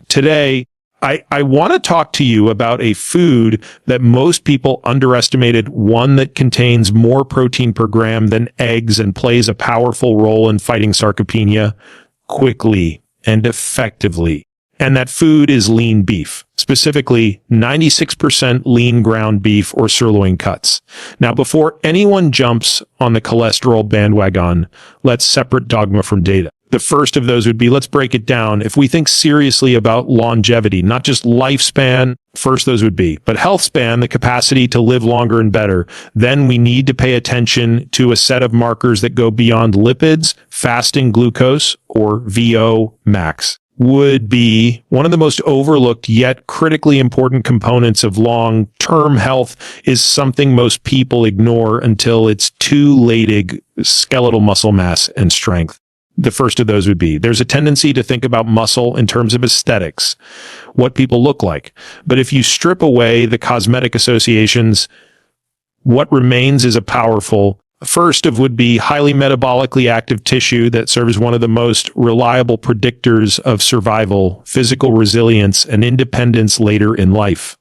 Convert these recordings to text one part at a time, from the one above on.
Today, I want to talk to you about a food that most people underestimated, one that contains more protein per gram than eggs and plays a powerful role in fighting sarcopenia quickly and effectively. And that food is lean beef, specifically 96% lean ground beef or sirloin cuts. Now, before anyone jumps on the cholesterol bandwagon, let's separate dogma from data. The first of those would be, let's break it down. If we think seriously about longevity, not just lifespan, first those would be, but health span, the capacity to live longer and better, then we need to pay attention to a set of markers that go beyond lipids. Fasting glucose, or VO max, would be one of the most overlooked yet critically important components of long-term health, is something most people ignore until it's too late. Skeletal muscle mass and strength. The first of those would be, there's a tendency to think about muscle in terms of aesthetics, what people look like. But if you strip away the cosmetic associations, what remains is a powerful, first of would be highly metabolically active tissue that serves one of the most reliable predictors of survival, physical resilience, and independence later in life.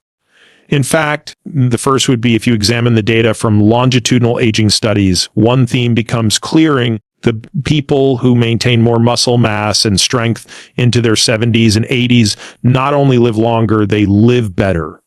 In fact, the first would be, if you examine the data from longitudinal aging studies, one theme becomes clearing. The people who maintain more muscle mass and strength into their 70s and 80s not only live longer, they live better.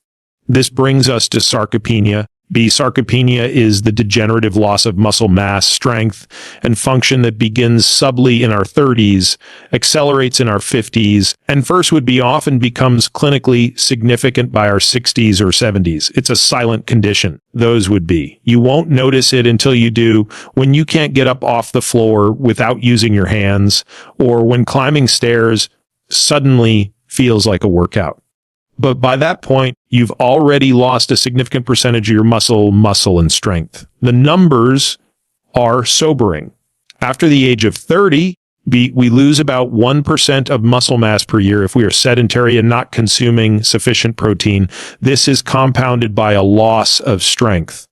This brings us to sarcopenia. Sarcopenia is the degenerative loss of muscle mass, strength, and function that begins subtly in our 30s, accelerates in our 50s, and first would be often becomes clinically significant by our 60s or 70s. It's a silent condition. Those would be. You won't notice it until you do, when you can't get up off the floor without using your hands, or when climbing stairs suddenly feels like a workout. But by that point, you've already lost a significant percentage of your muscle and strength. The numbers are sobering. After the age of 30, we lose about 1% of muscle mass per year if we are sedentary and not consuming sufficient protein. This is compounded by a loss of strength,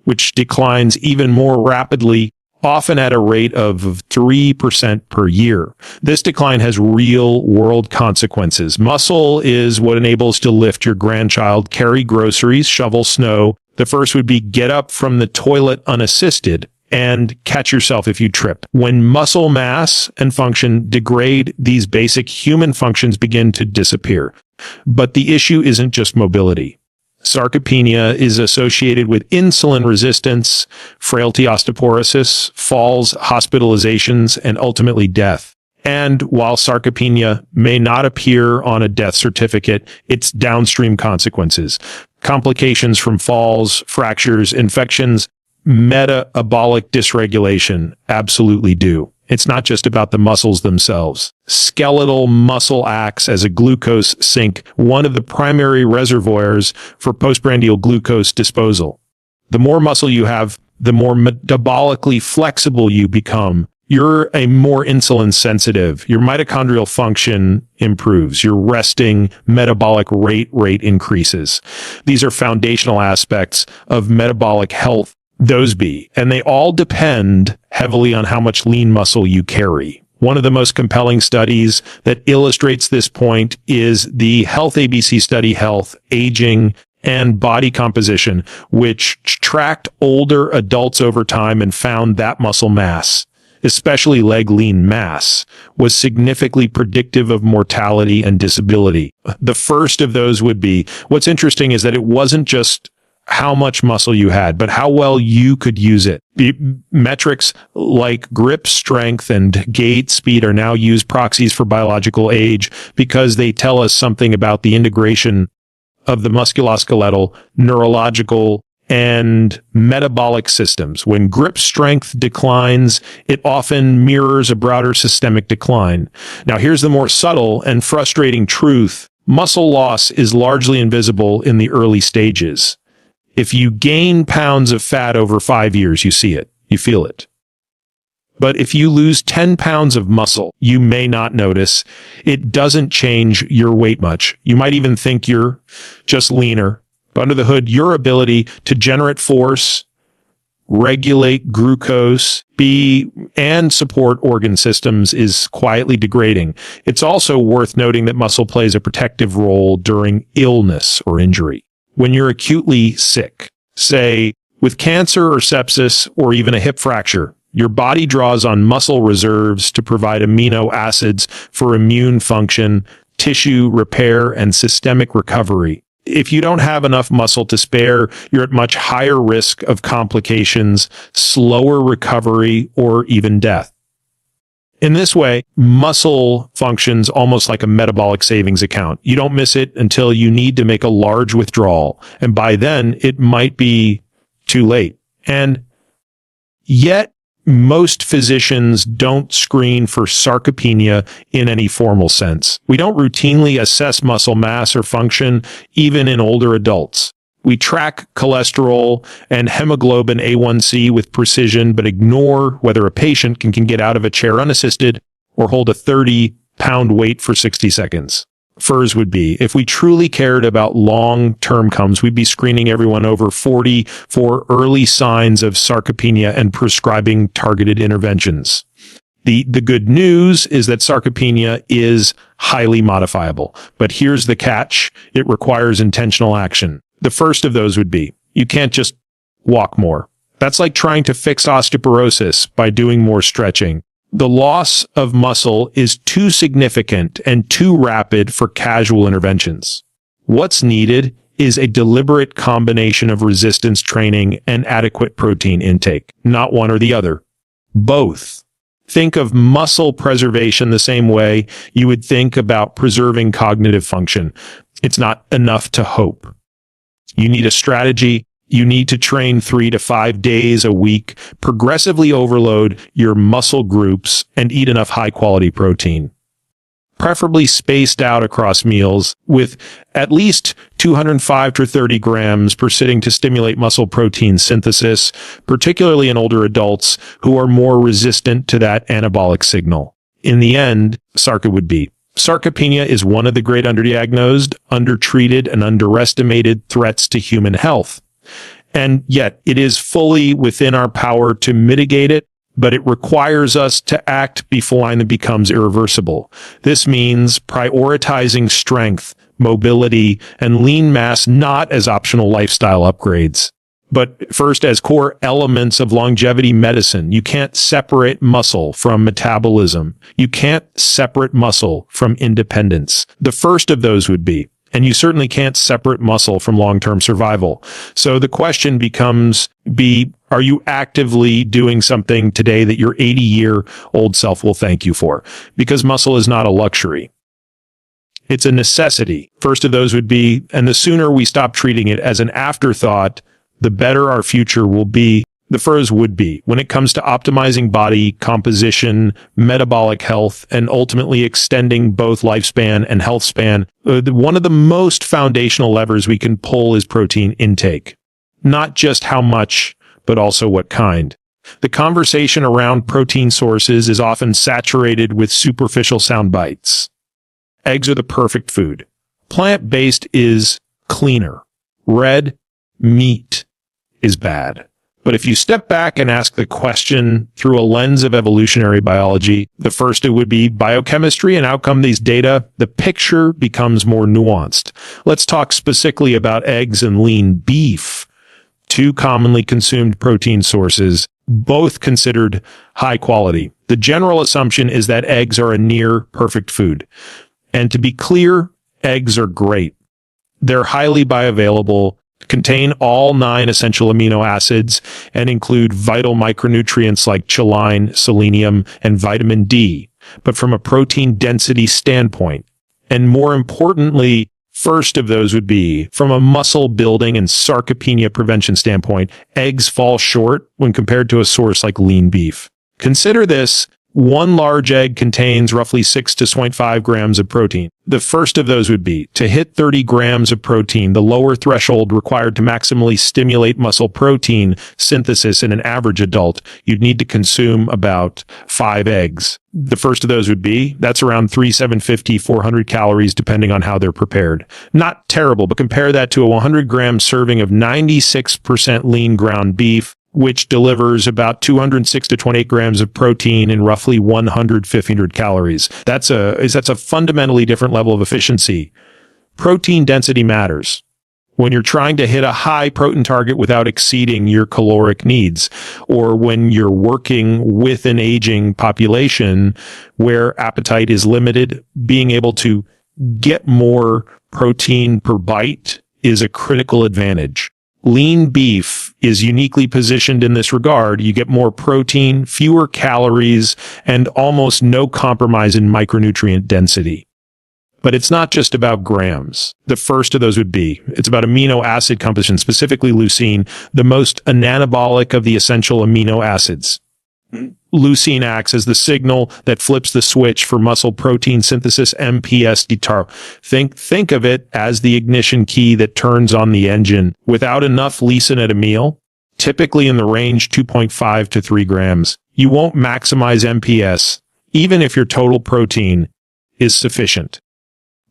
which declines even more rapidly, often at a rate of 3% per year. This decline has real-world consequences. Muscle is what enables to lift your grandchild, carry groceries, shovel snow. The first would be get up from the toilet unassisted and catch yourself if you trip. When muscle mass and function degrade, these basic human functions begin to disappear. But the issue isn't just mobility. Sarcopenia is associated with insulin resistance, frailty, osteoporosis, falls, hospitalizations, and ultimately death. And while sarcopenia may not appear on a death certificate, its downstream consequences, complications from falls, fractures, infections, metabolic dysregulation absolutely do. It's not just about the muscles themselves. Skeletal muscle acts as a glucose sink, one of the primary reservoirs for postprandial glucose disposal. The more muscle you have, the more metabolically flexible you become. You're a more insulin sensitive. Your mitochondrial function improves. Your resting metabolic rate increases. These are foundational aspects of metabolic health. Those be, and they all depend heavily on how much lean muscle you carry. One of the most compelling studies that illustrates this point is the Health ABC study, Health, Aging, and Body Composition, which tracked older adults over time and found that muscle mass, especially leg lean mass, was significantly predictive of mortality and disability. The first of those would be, what's interesting is that it wasn't just how much muscle you had, but how well you could use it. Metrics like grip strength and gait speed are now used proxies for biological age because they tell us something about the integration of the musculoskeletal, neurological, and metabolic systems. When grip strength declines, it often mirrors a broader systemic decline. Now, here's the more subtle and frustrating truth. Muscle loss is largely invisible in the early stages. If you gain pounds of fat over 5 years, you see it, you feel it. But if you lose 10 pounds of muscle, you may not notice. It doesn't change your weight much. You might even think you're just leaner. But under the hood, your ability to generate force, regulate glucose, and support organ systems is quietly degrading. It's also worth noting that muscle plays a protective role during illness or injury. When you're acutely sick, say with cancer or sepsis or even a hip fracture, your body draws on muscle reserves to provide amino acids for immune function, tissue repair, and systemic recovery. If you don't have enough muscle to spare, you're at much higher risk of complications, slower recovery, or even death. In this way, muscle functions almost like a metabolic savings account. You don't miss it until you need to make a large withdrawal, and by then it might be too late. And yet, most physicians don't screen for sarcopenia in any formal sense. We don't routinely assess muscle mass or function, even in older adults. We track cholesterol and hemoglobin A1C with precision, but ignore whether a patient can get out of a chair unassisted or hold a 30-pound weight for 60 seconds. FERS would be, if we truly cared about long-term outcomes, we'd be screening everyone over 40 for early signs of sarcopenia and prescribing targeted interventions. The good news is that sarcopenia is highly modifiable, but here's the catch. It requires intentional action. The first of those would be, you can't just walk more. That's like trying to fix osteoporosis by doing more stretching. The loss of muscle is too significant and too rapid for casual interventions. What's needed is a deliberate combination of resistance training and adequate protein intake, not one or the other. Both. Think of muscle preservation the same way you would think about preserving cognitive function. It's not enough to hope. You need a strategy. You need to train 3 to 5 days a week, progressively overload your muscle groups, and eat enough high-quality protein. Preferably spaced out across meals with at least 205 to 30 grams per sitting to stimulate muscle protein synthesis, particularly in older adults who are more resistant to that anabolic signal. In the end, sarcopenia is one of the great underdiagnosed, undertreated, and underestimated threats to human health. And yet it is fully within our power to mitigate it, but it requires us to act before it becomes irreversible. This means prioritizing strength, mobility, and lean mass not as optional lifestyle upgrades, but first as core elements of longevity medicine. You can't separate muscle from metabolism. You can't separate muscle from independence. The first of those would be, and you certainly can't separate muscle from long-term survival. So the question becomes, are you actively doing something today that your 80-year-old self will thank you for? Because muscle is not a luxury. It's a necessity. First of those would be, and the sooner we stop treating it as an afterthought, the better our future will be. The FERS would be, when it comes to optimizing body composition, metabolic health, and ultimately extending both lifespan and health span, one of the most foundational levers we can pull is protein intake. Not just how much, but also what kind. The conversation around protein sources is often saturated with superficial sound bites. Eggs are the perfect food. Plant-based is cleaner. Red meat is bad. But if you step back and ask the question through a lens of evolutionary biology, the first it would be biochemistry and outcome these data, the picture becomes more nuanced. Let's talk specifically about eggs and lean beef, two commonly consumed protein sources, both considered high quality. The general assumption is that eggs are a near perfect food. And to be clear, eggs are great. They're highly bioavailable, contain all 9 essential amino acids, and include vital micronutrients like choline, selenium, and vitamin D. But from a protein density standpoint, and more importantly, first of those would be, from a muscle building and sarcopenia prevention standpoint, eggs fall short when compared to a source like lean beef. Consider this. One large egg contains roughly 6 to 0.5 grams of protein. The first of those would be, to hit 30 grams of protein, the lower threshold required to maximally stimulate muscle protein synthesis in an average adult, you'd need to consume about 5 eggs. The first of those would be, that's around 750, 400 calories, depending on how they're prepared. Not terrible, but compare that to a 100-gram serving of 96% lean ground beef. which delivers about 206 to 28 grams of protein and roughly 100 calories. That's a fundamentally different level of efficiency. Protein density matters when you're trying to hit a high protein target without exceeding your caloric needs, or when you're working with an aging population where appetite is limited. Being able to get more protein per bite is a critical advantage. Lean beef is uniquely positioned in this regard. You get more protein, fewer calories, and almost no compromise in micronutrient density. But it's not just about grams. The first of those it's about amino acid composition, specifically leucine, the most anabolic of the essential amino acids. Leucine acts as the signal that flips the switch for muscle protein synthesis, MPS detar. Think of it as the ignition key that turns on the engine. Without enough leucine at a meal, typically in the range 2.5 to 3 grams, you won't maximize MPS, even if your total protein is sufficient.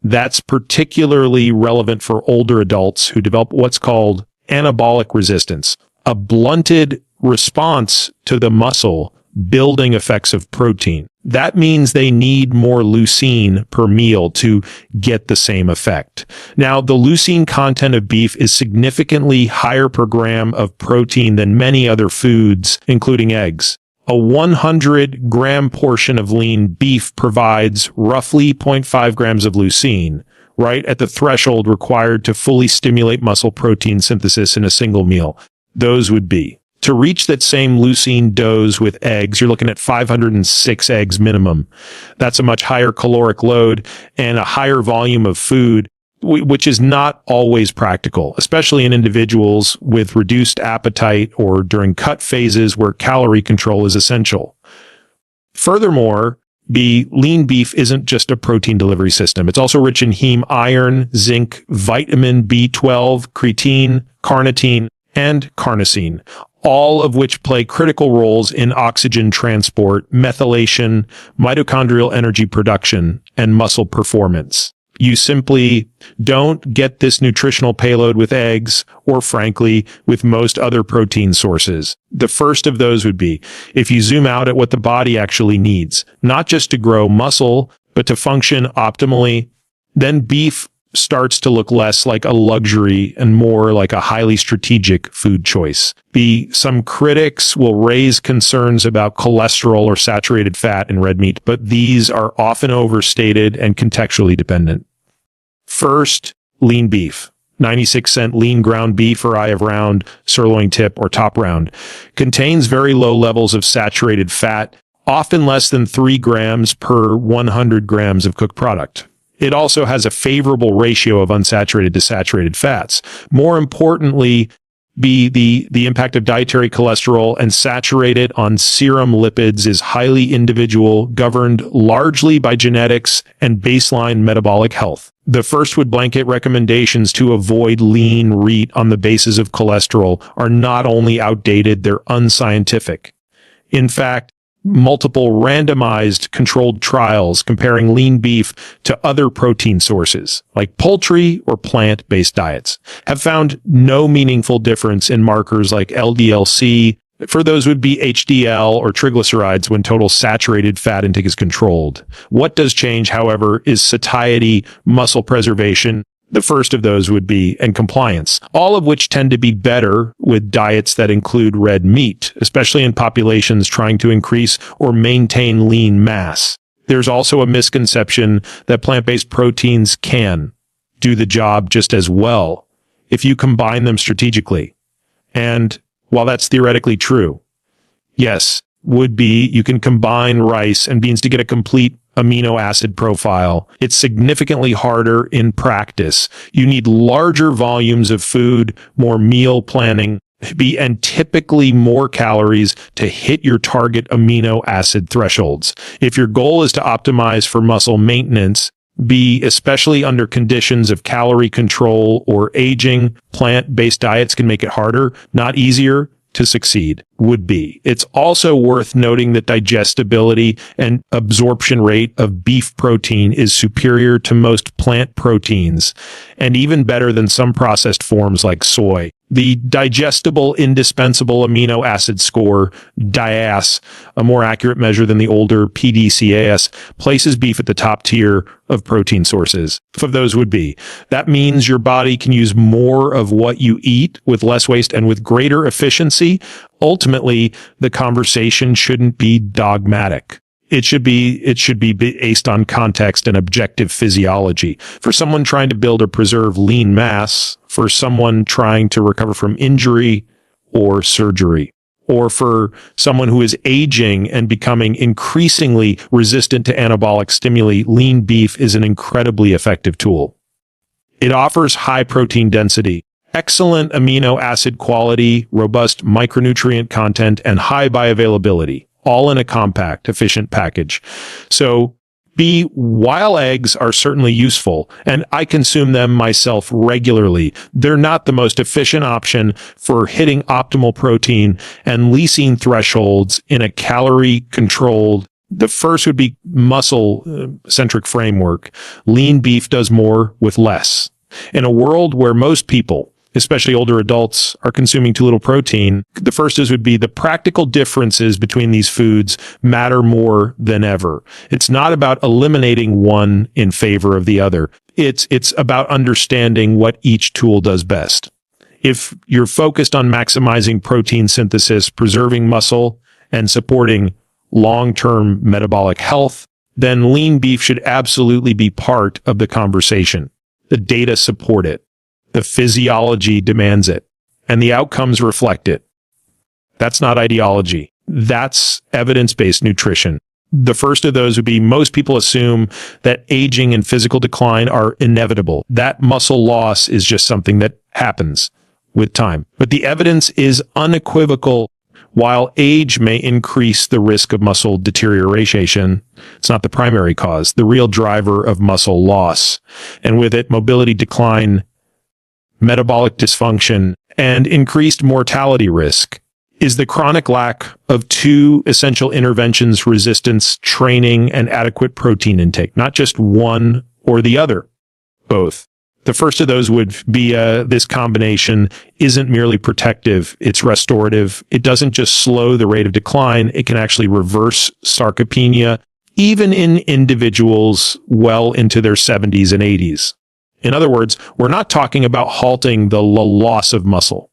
That's particularly relevant for older adults who develop what's called anabolic resistance, a blunted response to the muscle building effects of protein. That means they need more leucine per meal to get the same effect. Now, the leucine content of beef is significantly higher per gram of protein than many other foods, including eggs. A 100-gram portion of lean beef provides roughly 0.5 grams of leucine, right at the threshold required to fully stimulate muscle protein synthesis in a single meal. Those would be, to reach that same leucine dose with eggs, you're looking at 506 eggs minimum. That's a much higher caloric load and a higher volume of food, which is not always practical, especially in individuals with reduced appetite or during cut phases where calorie control is essential. Furthermore, lean beef isn't just a protein delivery system. It's also rich in heme iron, zinc, vitamin B12, creatine, carnitine, and carnosine, all of which play critical roles in oxygen transport, methylation, mitochondrial energy production, and muscle performance. You simply don't get this nutritional payload with eggs, or frankly, with most other protein sources. The first of those would be, if you zoom out at what the body actually needs, not just to grow muscle, but to function optimally, then beef starts to look less like a luxury and more like a highly strategic food choice. Some critics will raise concerns about cholesterol or saturated fat in red meat, but these are often overstated and contextually dependent. First, lean beef. 96-cent lean ground beef, or eye of round, sirloin tip, or top round, contains very low levels of saturated fat, often less than 3 grams per 100 grams of cooked product. It also has a favorable ratio of unsaturated to saturated fats. More importantly, the impact of dietary cholesterol and saturated on serum lipids is highly individual, governed largely by genetics and baseline metabolic health. The first would blanket recommendations to avoid lean meat on the basis of cholesterol are not only outdated, they're unscientific. In fact, multiple randomized controlled trials comparing lean beef to other protein sources, like poultry or plant-based diets, have found no meaningful difference in markers like LDL-C. For those would be HDL or triglycerides when total saturated fat intake is controlled. What does change, however, is satiety, muscle preservation. The first of those would be, and compliance, all of which tend to be better with diets that include red meat, especially in populations trying to increase or maintain lean mass. There's also a misconception that plant-based proteins can do the job just as well if you combine them strategically. And while that's theoretically true, yes, you can combine rice and beans to get a complete amino acid profile. It's significantly harder in practice. You need larger volumes of food, more meal planning, and typically more calories to hit your target amino acid thresholds. If your goal is to optimize for muscle maintenance, especially under conditions of calorie control or aging, plant-based diets can make it harder, not easier, to succeed. It's also worth noting that digestibility and absorption rate of beef protein is superior to most plant proteins, and even better than some processed forms like soy. The digestible indispensable amino acid score, DIAS, a more accurate measure than the older PDCAS, places beef at the top tier of protein sources. Of those would be, that means your body can use more of what you eat with less waste and with greater efficiency. Ultimately, the conversation shouldn't be dogmatic. It should be based on context and objective physiology. For someone trying to build or preserve lean mass, for someone trying to recover from injury or surgery, or for someone who is aging and becoming increasingly resistant to anabolic stimuli, lean beef is an incredibly effective tool. It offers high protein density, excellent amino acid quality, robust micronutrient content, and high bioavailability, all in a compact, efficient package. So while eggs are certainly useful, and I consume them myself regularly, they're not the most efficient option for hitting optimal protein and lysine thresholds in a calorie-controlled. The first would be muscle-centric framework. Lean beef does more with less. In a world where most people, especially older adults, are consuming too little protein, the first would be the practical differences between these foods matter more than ever. It's not about eliminating one in favor of the other. It's about understanding what each tool does best. If you're focused on maximizing protein synthesis, preserving muscle, and supporting long-term metabolic health, then lean beef should absolutely be part of the conversation. The data support it. The physiology demands it, and the outcomes reflect it. That's not ideology. That's evidence-based nutrition. The first of those would be, most people assume that aging and physical decline are inevitable. That muscle loss is just something that happens with time. But the evidence is unequivocal. While age may increase the risk of muscle deterioration, it's not the primary cause, the real driver of muscle loss. And with it, mobility decline, metabolic dysfunction, and increased mortality risk is the chronic lack of two essential interventions: resistance training and adequate protein intake, not just one or the other, both. The first of those would be this combination isn't merely protective, it's restorative. It doesn't just slow the rate of decline, it can actually reverse sarcopenia, even in individuals well into their 70s and 80s. In other words, we're not talking about halting the loss of muscle.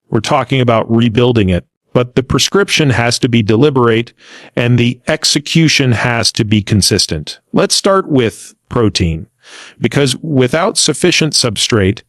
We're talking about rebuilding it. But the prescription has to be deliberate, and the execution has to be consistent. Let's start with protein, because without sufficient substrate,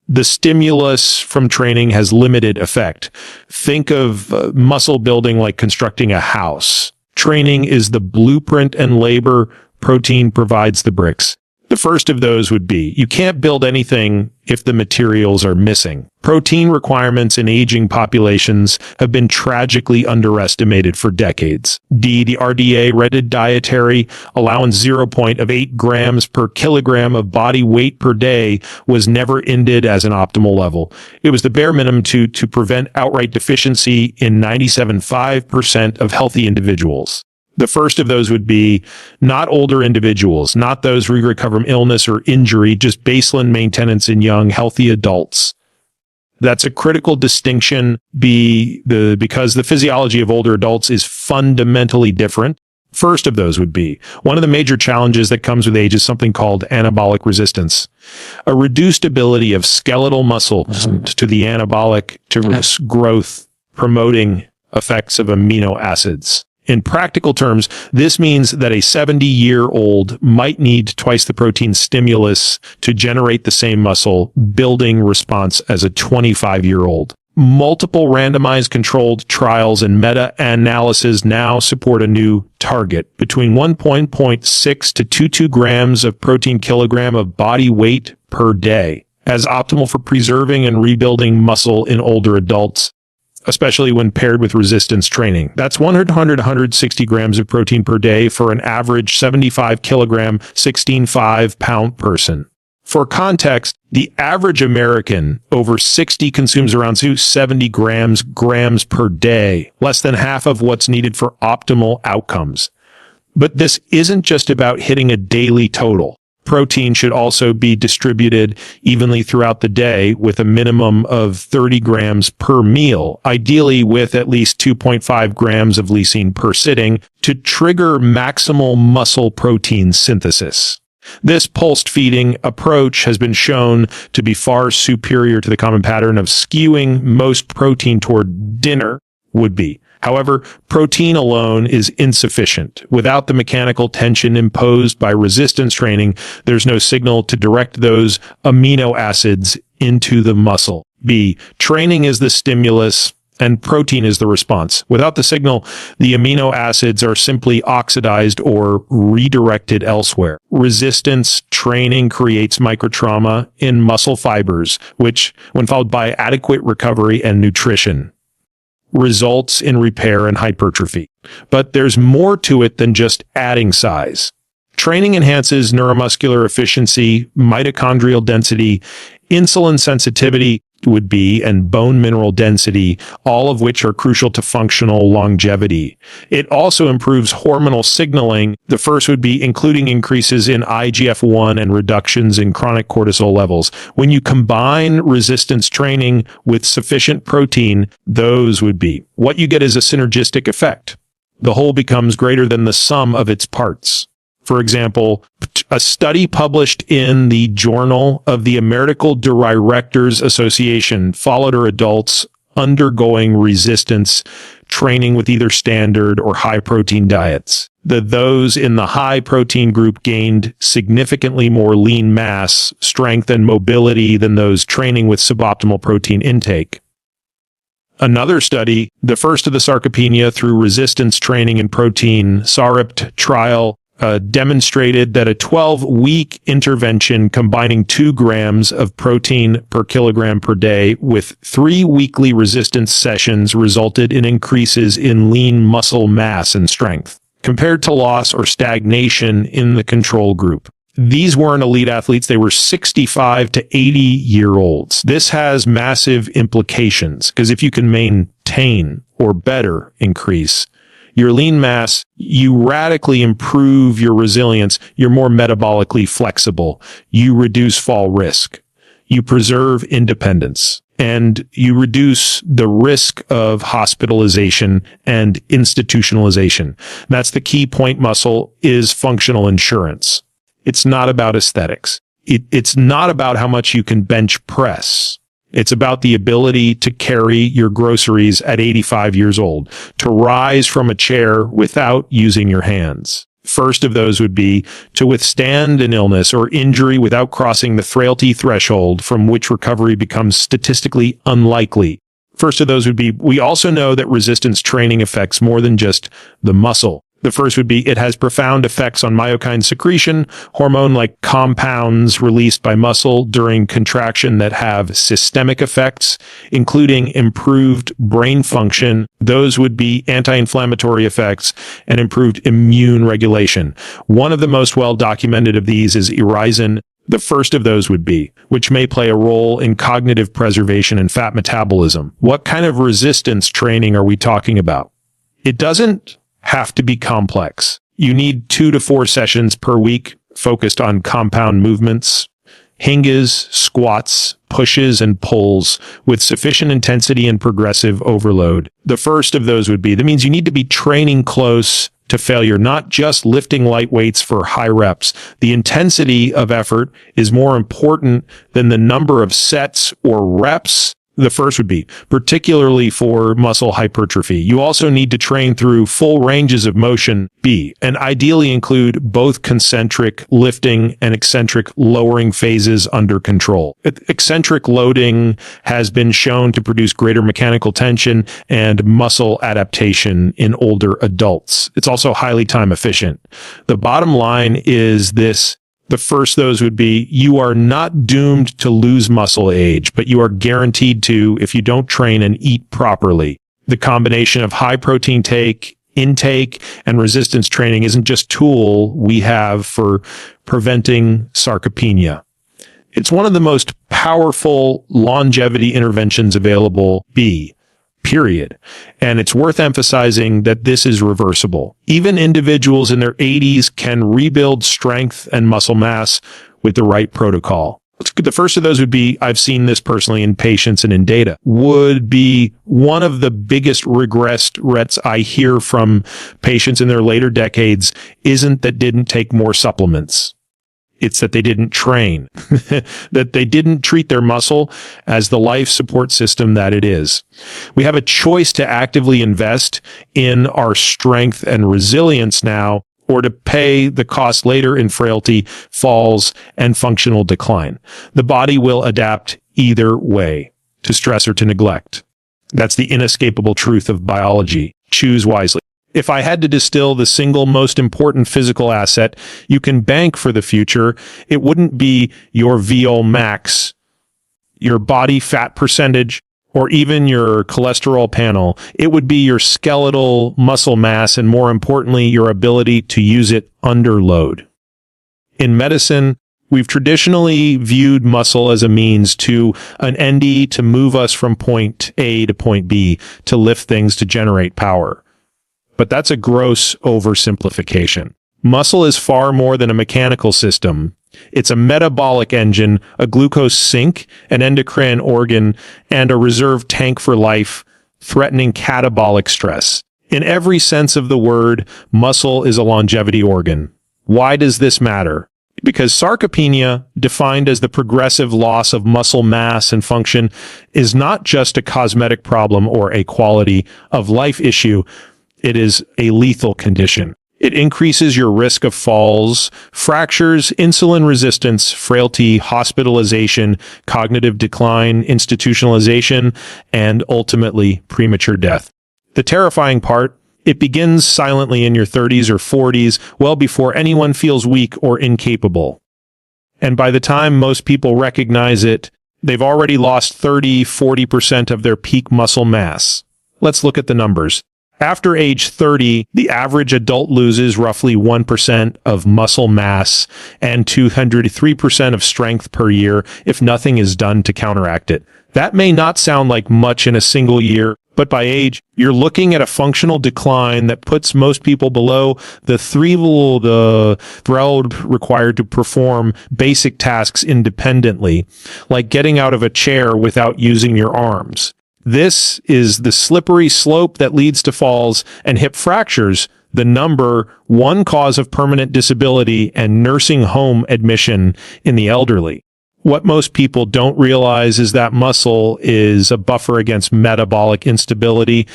the stimulus from training has limited effect. Think of muscle building like constructing a house. Training is the blueprint and labor. Protein provides the bricks. The first of those would be, you can't build anything if the materials are missing. Protein requirements in aging populations have been tragically underestimated for decades. The RDA rated dietary allowance 0.8 grams per kilogram of body weight per day was never ended as an optimal level. It was the bare minimum to prevent outright deficiency in 97.5% of healthy individuals. The first of those would be not older individuals, not those who recover from illness or injury, just baseline maintenance in young, healthy adults. That's a critical distinction because the physiology of older adults is fundamentally different. First of those would be, one of the major challenges that comes with age is something called anabolic resistance, a reduced ability of skeletal muscle to the anabolic to growth promoting effects of amino acids. In practical terms, this means that a 70-year-old might need twice the protein stimulus to generate the same muscle building response as a 25-year-old. Multiple randomized controlled trials and meta-analysis now support a new target between 1.6 to 22 grams of protein kilogram of body weight per day as optimal for preserving and rebuilding muscle in older adults, especially when paired with resistance training. That's 160 grams of protein per day for an average 75 kilogram, 16.5 pound person. For context, the average American over 60 consumes around 270 grams per day, less than half of what's needed for optimal outcomes. But this isn't just about hitting a daily total. Protein should also be distributed evenly throughout the day with a minimum of 30 grams per meal, ideally with at least 2.5 grams of lysine per sitting to trigger maximal muscle protein synthesis. This pulsed feeding approach has been shown to be far superior to the common pattern of skewing most protein toward dinner would be. However, protein alone is insufficient. Without the mechanical tension imposed by resistance training, there's no signal to direct those amino acids into the muscle. B. Training is the stimulus and protein is the response. Without the signal, the amino acids are simply oxidized or redirected elsewhere. Resistance training creates microtrauma in muscle fibers, which, when followed by adequate recovery and nutrition, results in repair and hypertrophy. But there's more to it than just adding size. Training enhances neuromuscular efficiency, mitochondrial density, insulin sensitivity would be, and bone mineral density, all of which are crucial to functional longevity. It also improves hormonal signaling. The first would be including increases in IGF-1 and reductions in chronic cortisol levels. When you combine resistance training with sufficient protein, those would be. What you get is a synergistic effect. The whole becomes greater than the sum of its parts. For example, a study published in the Journal of the Medical Directors Association followed adults undergoing resistance training with either standard or high protein diets. Those in the high protein group gained significantly more lean mass, strength, and mobility than those training with suboptimal protein intake. Another study, the first of the Sarcopenia through resistance training and protein SARPT trial, demonstrated that a 12-week intervention combining 2 grams of protein per kilogram per day with 3 weekly resistance sessions resulted in increases in lean muscle mass and strength, compared to loss or stagnation in the control group. These weren't elite athletes, they were 65 to 80-year-olds. This has massive implications, because if you can maintain or better increase your lean mass, you radically improve your resilience, you're more metabolically flexible, you reduce fall risk, you preserve independence, and you reduce the risk of hospitalization and institutionalization. That's the key point. Muscle is functional insurance. It's not about aesthetics. It's not about how much you can bench press. It's about the ability to carry your groceries at 85 years old, to rise from a chair without using your hands. First of those would be to withstand an illness or injury without crossing the frailty threshold from which recovery becomes statistically unlikely. First of those would be, we also know that resistance training affects more than just the muscle. The first would be, it has profound effects on myokine secretion, hormone-like compounds released by muscle during contraction that have systemic effects, including improved brain function. Those would be anti-inflammatory effects and improved immune regulation. One of the most well-documented of these is irisin. The first of those would be, which may play a role in cognitive preservation and fat metabolism. What kind of resistance training are we talking about? It doesn't have to be complex. You need 2 to 4 sessions per week focused on compound movements, hinges, squats, pushes, and pulls with sufficient intensity and progressive overload. The first of those would be, that means you need to be training close to failure, not just lifting light weights for high reps. The intensity of effort is more important than the number of sets or reps. The first would be, particularly for muscle hypertrophy. You also need to train through full ranges of motion, B, and ideally include both concentric lifting and eccentric lowering phases under control. Eccentric loading has been shown to produce greater mechanical tension and muscle adaptation in older adults. It's also highly time efficient. The bottom line is this. The first of those would be, you are not doomed to lose muscle age, but you are guaranteed to if you don't train and eat properly. The combination of high protein intake and resistance training isn't just tool we have for preventing sarcopenia. It's one of the most powerful longevity interventions available. B, period. And it's worth emphasizing that this is reversible. Even individuals in their 80s can rebuild strength and muscle mass with the right protocol. The first of those would be, I've seen this personally in patients and in data, would be one of the biggest regrets I hear from patients in their later decades isn't that didn't take more supplements. It's that they didn't train, that they didn't treat their muscle as the life support system that it is. We have a choice to actively invest in our strength and resilience now, or to pay the cost later in frailty, falls, and functional decline. The body will adapt either way, to stress or to neglect. That's the inescapable truth of biology. Choose wisely. If I had to distill the single most important physical asset you can bank for the future, it wouldn't be your VO max, your body fat percentage, or even your cholesterol panel. It would be your skeletal muscle mass and, more importantly, your ability to use it under load. In medicine, we've traditionally viewed muscle as a means to an end to move us from point A to point B, to lift things, to generate power. But that's a gross oversimplification. Muscle is far more than a mechanical system. It's a metabolic engine, a glucose sink, an endocrine organ, and a reserve tank for life, threatening catabolic stress. In every sense of the word, muscle is a longevity organ. Why does this matter? Because sarcopenia, defined as the progressive loss of muscle mass and function, is not just a cosmetic problem or a quality of life issue. It is a lethal condition. It increases your risk of falls, fractures, insulin resistance, frailty, hospitalization, cognitive decline, institutionalization, and ultimately premature death. The terrifying part, it begins silently in your 30s or 40s, well before anyone feels weak or incapable. And by the time most people recognize it, they've already lost 30-40% of their peak muscle mass. Let's look at the numbers. After age 30, the average adult loses roughly 1% of muscle mass and 203% of strength per year if nothing is done to counteract it. That may not sound like much in a single year, but by age, you're looking at a functional decline that puts most people below the threshold required to perform basic tasks independently, like getting out of a chair without using your arms. This is the slippery slope that leads to falls and hip fractures, the number one cause of permanent disability and nursing home admission in the elderly. What most people don't realize is that muscle is a buffer against metabolic instability.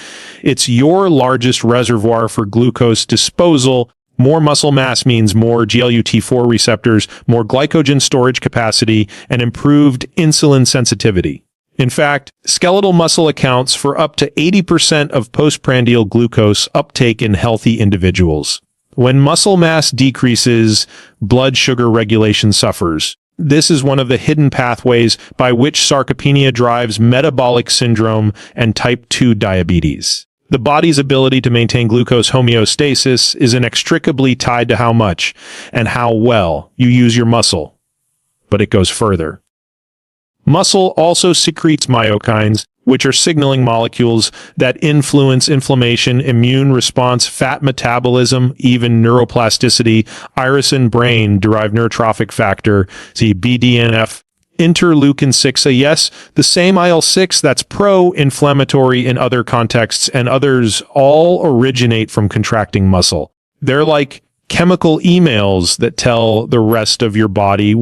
It's your largest reservoir for glucose disposal. More muscle mass means more GLUT4 receptors, more glycogen storage capacity, and improved insulin sensitivity. In fact, skeletal muscle accounts for up to 80% of postprandial glucose uptake in healthy individuals. When muscle mass decreases, blood sugar regulation suffers. This is one of the hidden pathways by which sarcopenia drives metabolic syndrome and type 2 diabetes. The body's ability to maintain glucose homeostasis is inextricably tied to how much and how well you use your muscle. But it goes further. Muscle also secretes myokines, which are signaling molecules that influence inflammation, immune response, fat metabolism, even neuroplasticity, irisin brain-derived neurotrophic factor, see BDNF, interleukin-6, yes, the same IL-6 that's pro-inflammatory in other contexts, and others all originate from contracting muscle. They're like chemical emails that tell the rest of your body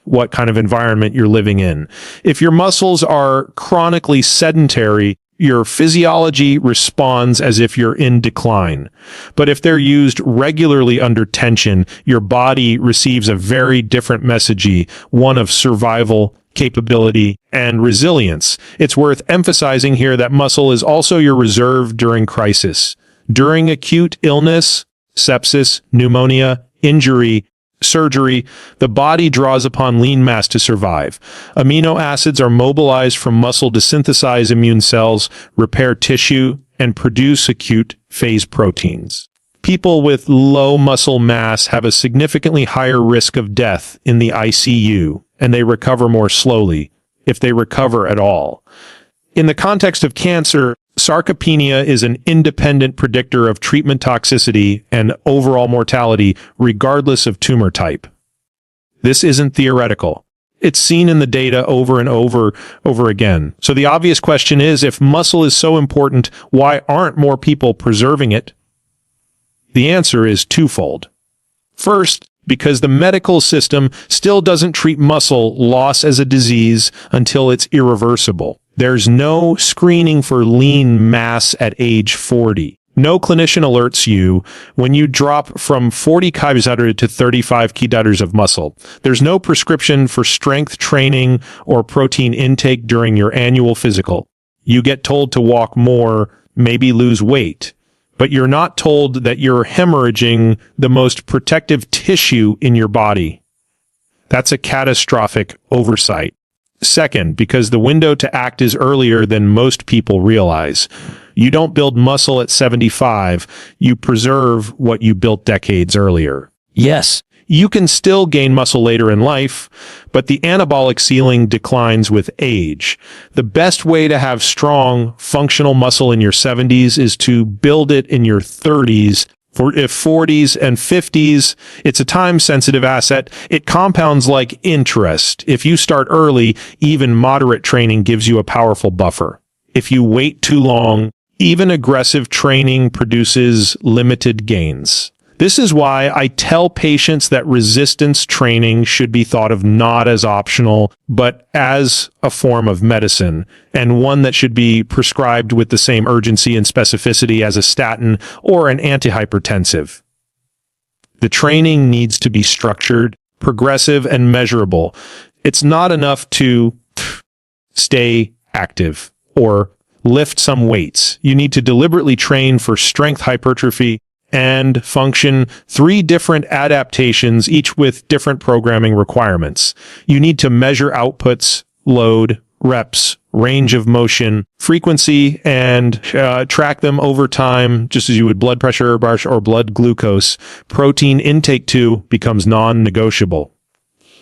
what kind of environment you're living in. If your muscles are chronically sedentary, your physiology responds as if you're in decline. But if they're used regularly under tension, your body receives a very different message, one of survival, capability, and resilience. It's worth emphasizing here that muscle is also your reserve during crisis. During acute illness, sepsis, pneumonia, injury, surgery, the body draws upon lean mass to survive. Amino acids are mobilized from muscle to synthesize immune cells, repair tissue, and produce acute phase proteins. People with low muscle mass have a significantly higher risk of death in the ICU, and they recover more slowly, if they recover at all. In the context of cancer, sarcopenia is an independent predictor of treatment toxicity and overall mortality, regardless of tumor type. This isn't theoretical. It's seen in the data over and over again. So the obvious question is, if muscle is so important, why aren't more people preserving it? The answer is twofold. First, because the medical system still doesn't treat muscle loss as a disease until it's irreversible. There's no screening for lean mass at age 40. No clinician alerts you when you drop from 40 kg to 35 kg of muscle. There's no prescription for strength training or protein intake during your annual physical. You get told to walk more, maybe lose weight, but you're not told that you're hemorrhaging the most protective tissue in your body. That's a catastrophic oversight. Second, because the window to act is earlier than most people realize. You don't build muscle at 75, you preserve what you built decades earlier. Yes, you can still gain muscle later in life, but the anabolic ceiling declines with age. The best way to have strong, functional muscle in your 70s is to build it in your 30s. For if 40s and 50s, it's a time-sensitive asset. It compounds like interest. If you start early, even moderate training gives you a powerful buffer. If you wait too long, even aggressive training produces limited gains. This is why I tell patients that resistance training should be thought of not as optional, but as a form of medicine, and one that should be prescribed with the same urgency and specificity as a statin or an antihypertensive. The training needs to be structured, progressive, and measurable. It's not enough to stay active or lift some weights. You need to deliberately train for strength hypertrophy and function, 3 different adaptations, each with different programming requirements. You need to measure outputs, load, reps, range of motion, frequency, and track them over time, just as you would blood pressure or blood glucose. Protein intake, too, becomes non-negotiable.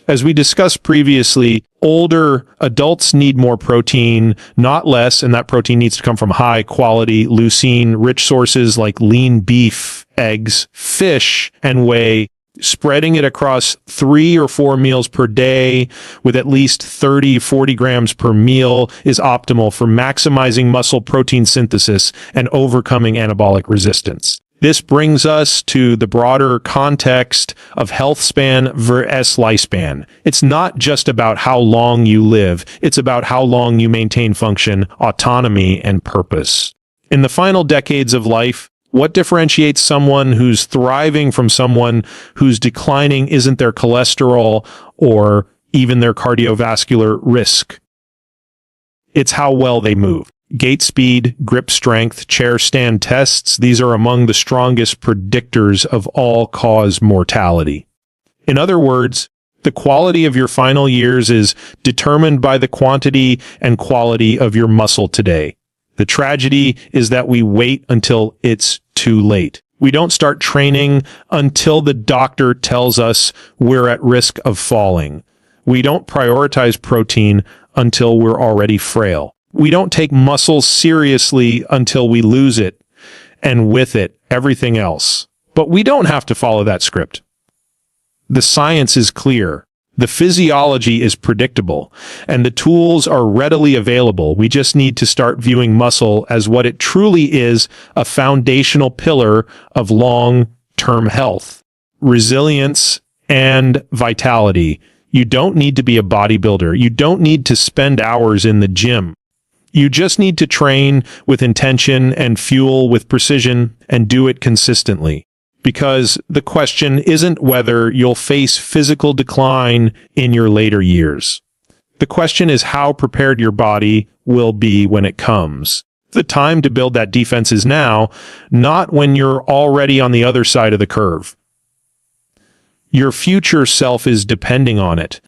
As we discussed previously, older adults need more protein, not less, and that protein needs to come from high-quality, leucine-rich sources like lean beef, eggs, fish, and whey. Spreading it across 3 or 4 meals per day with at least 30-40 grams per meal is optimal for maximizing muscle protein synthesis and overcoming anabolic resistance. This brings us to the broader context of health span versus lifespan. It's not just about how long you live, it's about how long you maintain function, autonomy, and purpose. In the final decades of life, what differentiates someone who's thriving from someone who's declining isn't their cholesterol or even their cardiovascular risk. It's how well they move. Gait speed, grip strength, chair stand tests, these are among the strongest predictors of all-cause mortality. In other words, the quality of your final years is determined by the quantity and quality of your muscle today. The tragedy is that we wait until it's too late. We don't start training until the doctor tells us we're at risk of falling. We don't prioritize protein until we're already frail. We don't take muscle seriously until we lose it, and with it, everything else. But we don't have to follow that script. The science is clear. The physiology is predictable, and the tools are readily available. We just need to start viewing muscle as what it truly is, a foundational pillar of long-term health, resilience, and vitality. You don't need to be a bodybuilder. You don't need to spend hours in the gym. You just need to train with intention and fuel with precision and do it consistently. Because the question isn't whether you'll face physical decline in your later years. The question is how prepared your body will be when it comes. The time to build that defense is now, not when you're already on the other side of the curve. Your future self is depending on it.